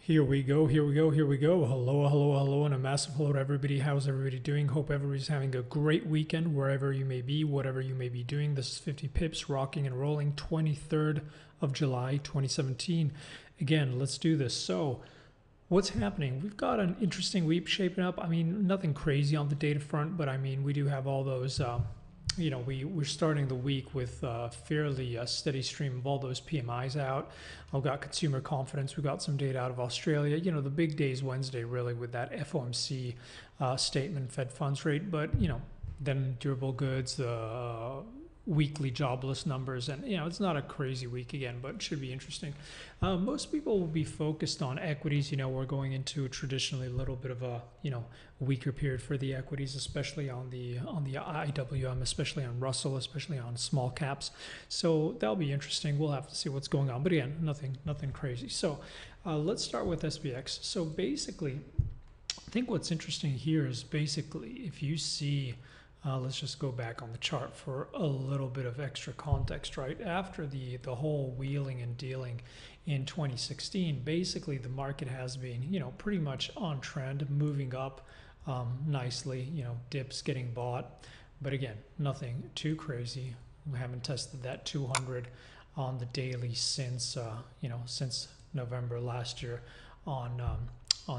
Here we go, here we go, here we go. Hello, hello, hello, and a massive hello to everybody. How's everybody doing? Hope everybody's having a great weekend wherever you may be, whatever you may be doing. This is 50 Pips, rocking and rolling, 23rd of July, 2017. Again, let's do this. So, what's happening? We've got an interesting week shaping up. I mean, nothing crazy on the data front, but I mean, we do have all those we're starting the week with a fairly steady stream of all those PMIs out. I've got consumer confidence. We've got some data out of Australia. You know, the big day is Wednesday, really, with that FOMC statement, Fed funds rate. But, then durable goods, the weekly jobless numbers. And, it's not a crazy week again, but it should be interesting. Most people will be focused on equities. We're going into traditionally a little bit of a, weaker period for the equities, especially on the IWM, especially on Russell, especially on small caps. So that'll be interesting. We'll have to see what's going on. But again, nothing crazy. So let's start with SPX. So basically, I think what's interesting here is basically if you see, let's just go back on the chart for a little bit of extra context, right? After the whole wheeling and dealing in 2016, basically the market has been, pretty much on trend, moving up nicely, dips getting bought. But again, nothing too crazy. We haven't tested that 200 on the daily since, since November last year on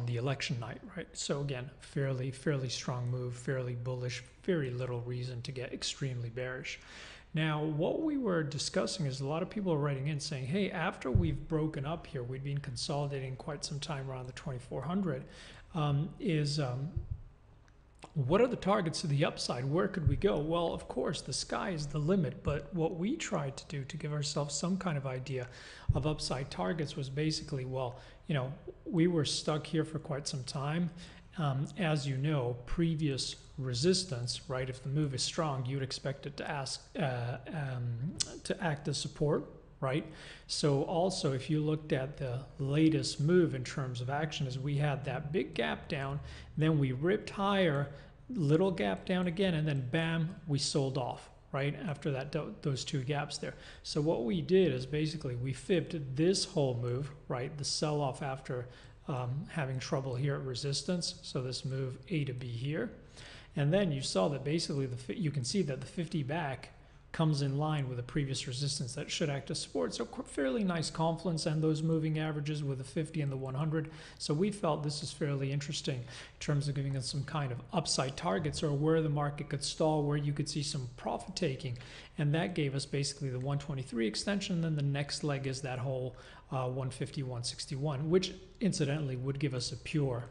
the election night, right? So again, fairly strong move, fairly bullish, very little reason to get extremely bearish. Now, what we were discussing is a lot of people are writing in saying, hey, after we've broken up here, we've been consolidating quite some time around the 2400, what are the targets to the upside? Where could we go? Well, of course, the sky is the limit, but what we tried to do to give ourselves some kind of idea of upside targets was basically, we were stuck here for quite some time. As you know, previous resistance, right? If the move is strong, you'd expect it to act as support, right? So also, if you looked at the latest move in terms of action, is we had that big gap down, then we ripped higher, little gap down again, and then bam, we sold off, right? After that, those two gaps there. So what we did is basically we fibbed this whole move, right? The sell-off after having trouble here at resistance. So this move A to B here. And then you saw that basically you can see that the 50 back comes in line with the previous resistance that should act as support. So fairly nice confluence and those moving averages with the 50 and the 100. So we felt this is fairly interesting in terms of giving us some kind of upside targets or where the market could stall, where you could see some profit taking. And that gave us basically the 123 extension. And then the next leg is that whole 150, 161, which incidentally would give us a pure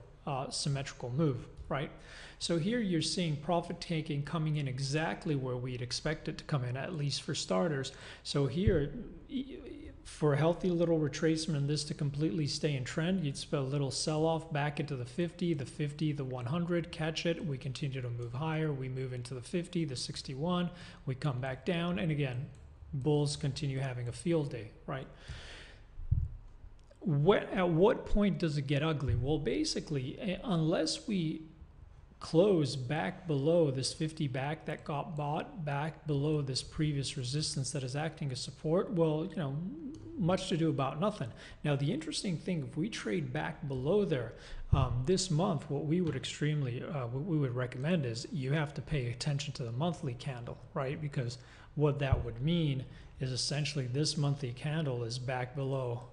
symmetrical move, right? So here you're seeing profit taking coming in exactly where we'd expect it to come in, at least for starters. So here, for a healthy little retracement and this to completely stay in trend, you'd spell a little sell-off back into the 50, the 100, catch it. We continue to move higher. We move into the 50, the 61. We come back down. And again, bulls continue having a field day, right? At what point does it get ugly? Well, basically, unless we close back below this 50 back that got bought, back below this previous resistance that is acting as support, well, much to do about nothing. Now, the interesting thing, if we trade back below there this month, what we would recommend is you have to pay attention to the monthly candle, right? Because what that would mean is essentially this monthly candle is back below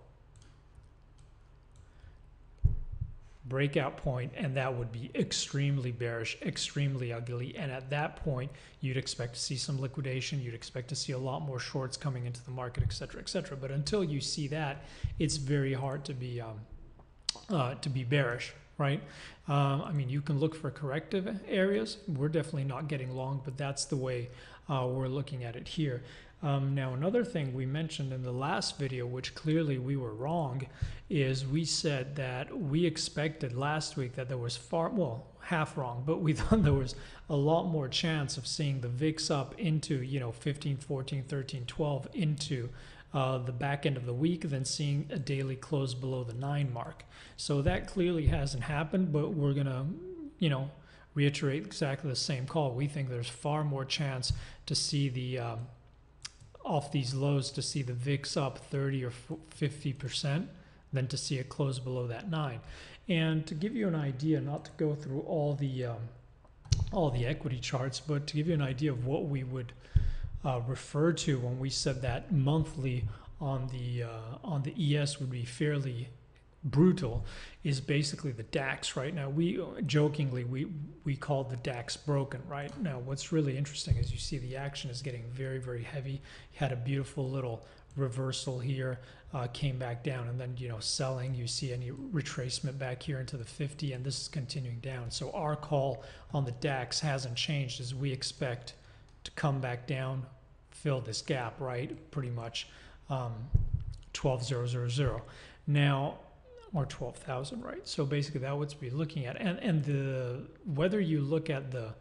breakout point, and that would be extremely bearish, extremely ugly. And at that point, you'd expect to see some liquidation. You'd expect to see a lot more shorts coming into the market, et cetera, et cetera. But until you see that, it's very hard to be bearish, right? I mean, you can look for corrective areas. We're definitely not getting long, but that's the way we're looking at it here. Now, another thing we mentioned in the last video, which clearly we were wrong, is we said that we expected last week that there was half wrong, but we thought there was a lot more chance of seeing the VIX up into, 15, 14, 13, 12 into the back end of the week than seeing a daily close below the 9 mark. So that clearly hasn't happened, but we're going to, reiterate exactly the same call. We think there's far more chance to see the off these lows to see the VIX up 30 or 50%, than to see it close below that 9. And to give you an idea, not to go through all the equity charts, but to give you an idea of what we would refer to when we said that monthly on the ES would be fairly brutal, is basically the DAX. Right now, we jokingly we called the DAX broken. Right now, what's really interesting is you see the action is getting very, very heavy. You had a beautiful little reversal here, came back down, and then selling. You see any retracement back here into the 50, and this is continuing down. So our call on the DAX hasn't changed, as we expect to come back down, fill this gap, right? Pretty much 12,000 now, or 12,000, right? So basically that's what we're looking at. And whether you look at the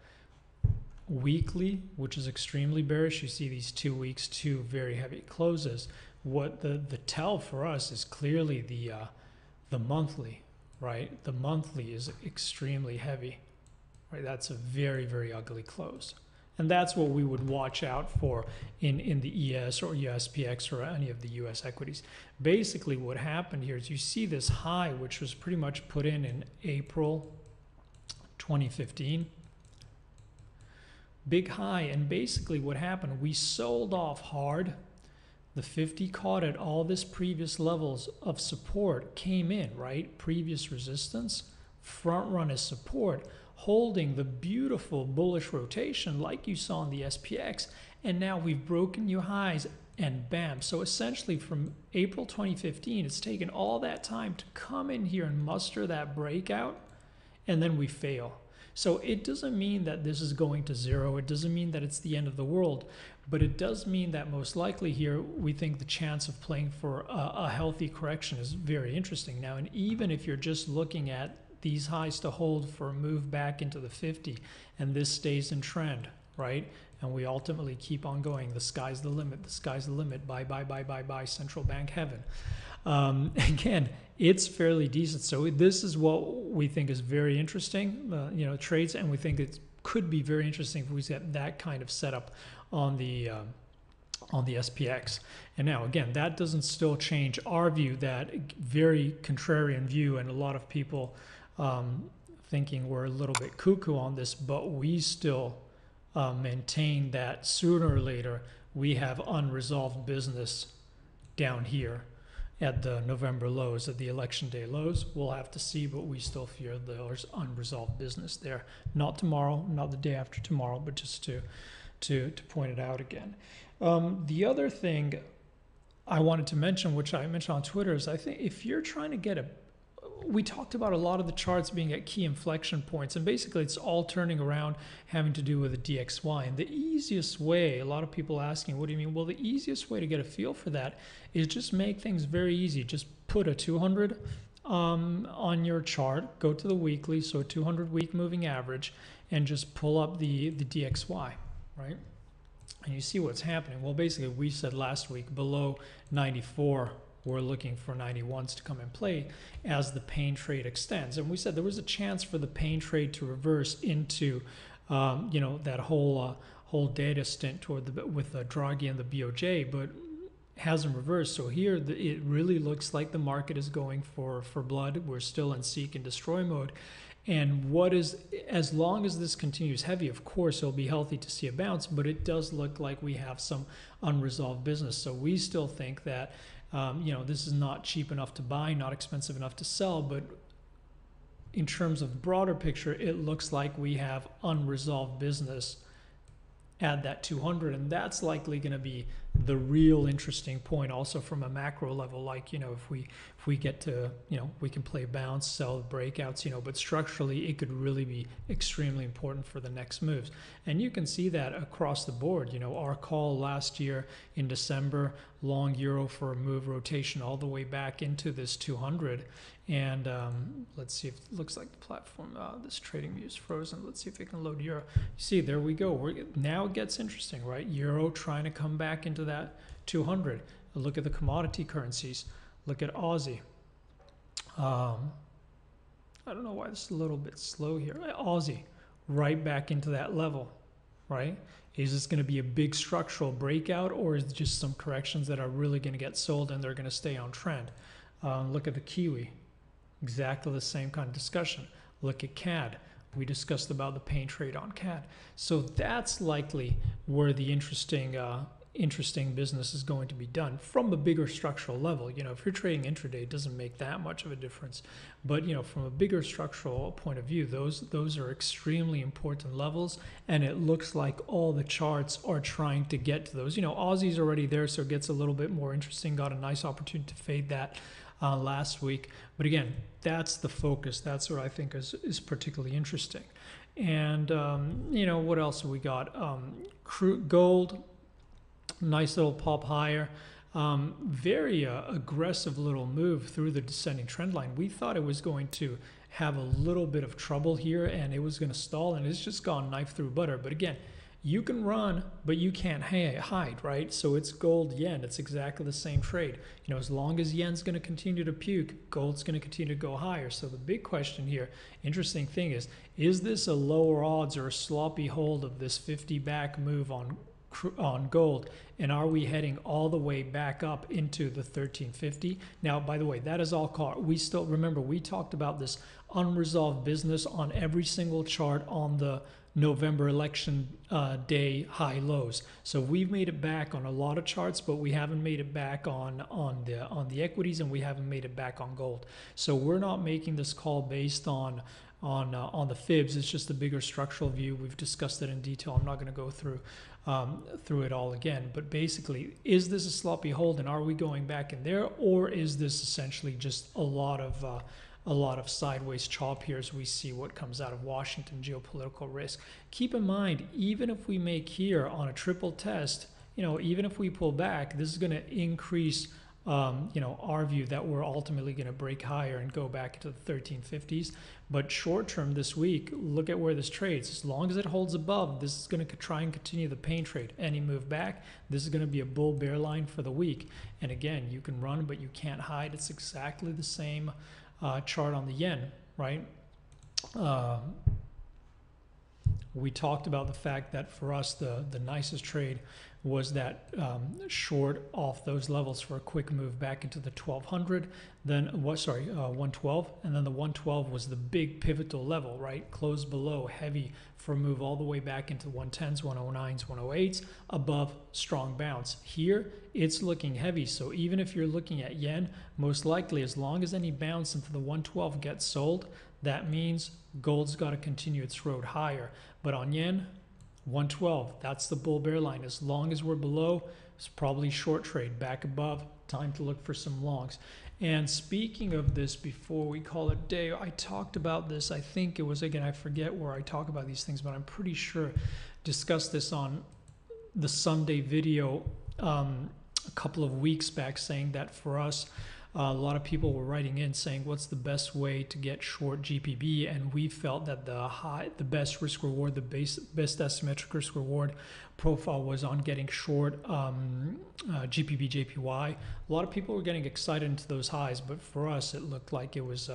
weekly, which is extremely bearish, you see these 2 weeks, two very heavy closes. What the tell for us is clearly the monthly, right? The monthly is extremely heavy, right? That's a very, very ugly close. And that's what we would watch out for in the ES or USPX or any of the US equities. Basically what happened here is you see this high, which was pretty much put in April 2015. Big high, and basically what happened, we sold off hard. The 50 caught at all this previous levels of support, came in, right? Previous resistance, front run as support, holding the beautiful bullish rotation like you saw in the SPX, and now we've broken new highs, and bam. So essentially from April 2015, it's taken all that time to come in here and muster that breakout, and then we fail. So it doesn't mean that this is going to zero. It doesn't mean that it's the end of the world, but it does mean that most likely here we think the chance of playing for a healthy correction is very interesting now. And even if you're just looking at these highs to hold for a move back into the 50, and this stays in trend, right? And we ultimately keep on going. The sky's the limit. The sky's the limit. Buy, buy, buy, buy, buy. Central bank heaven. Again, it's fairly decent. So this is what we think is very interesting, trades, and we think it could be very interesting if we get that kind of setup on the SPX. And now again, that doesn't still change our view, that very contrarian view, and a lot of people thinking we're a little bit cuckoo on this, but we still maintain that sooner or later we have unresolved business down here at the November lows, at the election day lows. We'll have to see, but we still fear there's unresolved business there. Not tomorrow, not the day after tomorrow, but just to point it out again. The other thing I wanted to mention, which I mentioned on Twitter, is I think if you're trying to get we talked about a lot of the charts being at key inflection points, and basically it's all turning around having to do with the DXY. And the easiest way, a lot of people asking, what do you mean? Well, the easiest way to get a feel for that is just make things very easy. Just put a 200 on your chart, go to the weekly, so a 200 week moving average, and just pull up the DXY, right? And you see what's happening. Well, basically we said last week below 94, we're looking for 91s to come and play as the pain trade extends. And we said there was a chance for the pain trade to reverse into, that whole data stint with Draghi and the BOJ, but hasn't reversed. So here it really looks like the market is going for blood. We're still in seek and destroy mode. And as long as this continues heavy, of course, it'll be healthy to see a bounce, but it does look like we have some unresolved business. So we still think that this is not cheap enough to buy, not expensive enough to sell, but in terms of broader picture, it looks like we have unresolved business at that 200, and that's likely going to be the real interesting point also from a macro level. Like, if we get to, we can play bounce, sell breakouts, but structurally it could really be extremely important for the next moves. And you can see that across the board. Our call last year in December, long euro for a move rotation all the way back into this 200. And let's see if it looks like the platform, this trading view is frozen. Let's see if it can load euro. You see, there we go. Now it gets interesting, right? Euro trying to come back into that 200. Look at the commodity currencies. Look at Aussie. I don't know why this is a little bit slow here. Aussie, right back into that level, right? Is this going to be a big structural breakout, or is it just some corrections that are really going to get sold and they're going to stay on trend? Look at the Kiwi, exactly the same kind of discussion. Look at CAD. We discussed about the pain trade on CAD. So that's likely where the interesting business is going to be done from a bigger structural level. If you're trading intraday, it doesn't make that much of a difference. But from a bigger structural point of view, those are extremely important levels, and it looks like all the charts are trying to get to those. Aussie's already there, so it gets a little bit more interesting. Got a nice opportunity to fade that last week. But again, that's the focus. That's what I think is particularly interesting. And what else have we got? Gold. Nice little pop higher. Very aggressive little move through the descending trend line. We thought it was going to have a little bit of trouble here and it was going to stall, and it's just gone knife through butter. But again, you can run, but you can't hide, right? So it's gold yen. It's exactly the same trade. As long as yen's going to continue to puke, gold's going to continue to go higher. So the big question here, interesting thing is this a lower odds or a sloppy hold of this 50 back move on gold, and are we heading all the way back up into the 1350? Now, by the way, that is all caught. We still remember we talked about this unresolved business on every single chart on the November election day high lows. So we've made it back on a lot of charts, but we haven't made it back on the equities, and we haven't made it back on gold. So we're not making this call based on the fibs. It's just a bigger structural view. We've discussed it in detail. I'm not going to go through it all again, but basically, is this a sloppy hold, and are we going back in there, or is this essentially just a lot of sideways chop here as we see what comes out of Washington geopolitical risk? Keep in mind, even if we make here on a triple test, even if we pull back, this is going to increase our view that we're ultimately going to break higher and go back into the 1350s. But short term this week, look at where this trades. As long as it holds above, this is going to try and continue the pain trade. Any move back, this is going to be a bull bear line for the week. And again, you can run, but you can't hide. It's exactly the same chart on the yen, right? We talked about the fact that for us, the nicest trade was that short off those levels for a quick move back into the 1200, then 112, and then the 112 was the big pivotal level, right? Closed below, heavy for a move all the way back into 110s, 109s, 108s, above, strong bounce. Here, it's looking heavy, so even if you're looking at yen, most likely as long as any bounce into the 112 gets sold, that means gold's got to continue its road higher. But on yen, 112, that's the bull bear line. As long as we're below, it's probably short trade. Back above, time to look for some longs. And speaking of this, before we call it a day, I talked about this. I think it was, again, I forget where I talk about these things, but I'm pretty sure discussed this on the Sunday video a couple of weeks back, saying that for us, a lot of people were writing in saying, what's the best way to get short GPB? And we felt that the best risk reward, the best asymmetric risk reward profile was on getting short GPB JPY. A lot of people were getting excited into those highs, but for us, it looked like it was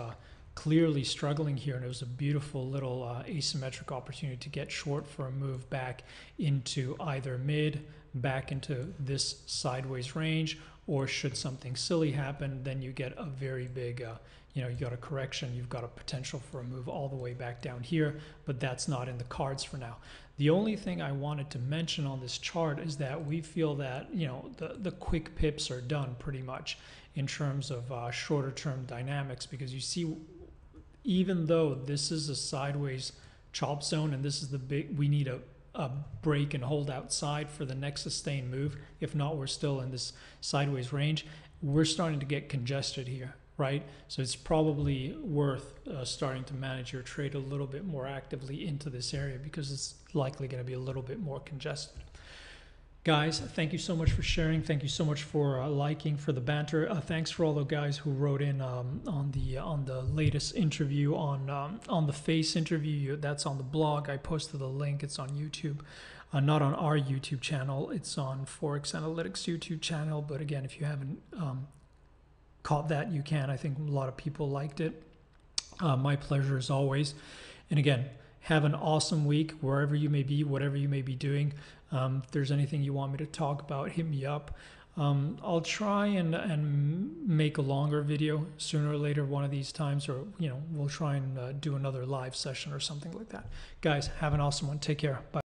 clearly struggling here, and it was a beautiful little asymmetric opportunity to get short for a move back into either mid, back into this sideways range, or should something silly happen, then you get a very big, you got a correction, you've got a potential for a move all the way back down here, but that's not in the cards for now. The only thing I wanted to mention on this chart is that we feel that, the quick pips are done pretty much in terms of shorter term dynamics, because you see, even though this is a sideways chop zone and this is the big, we need a break and hold outside for the next sustained move. If not, we're still in this sideways range. We're starting to get congested here, right? So it's probably worth starting to manage your trade a little bit more actively into this area, because it's likely going to be a little bit more congested. Guys, thank you so much for sharing. Thank you so much for liking, for the banter. Thanks for all the guys who wrote in on the latest interview on the face interview. That's on the blog. I posted the link. It's on YouTube, not on our YouTube channel. It's on Forex Analytics YouTube channel. But again, if you haven't caught that, you can. I think a lot of people liked it. My pleasure as always. And again, have an awesome week wherever you may be, whatever you may be doing. If there's anything you want me to talk about, hit me up. I'll try and make a longer video sooner or later one of these times, or we'll try and do another live session or something like that. Guys, have an awesome one. Take care. Bye.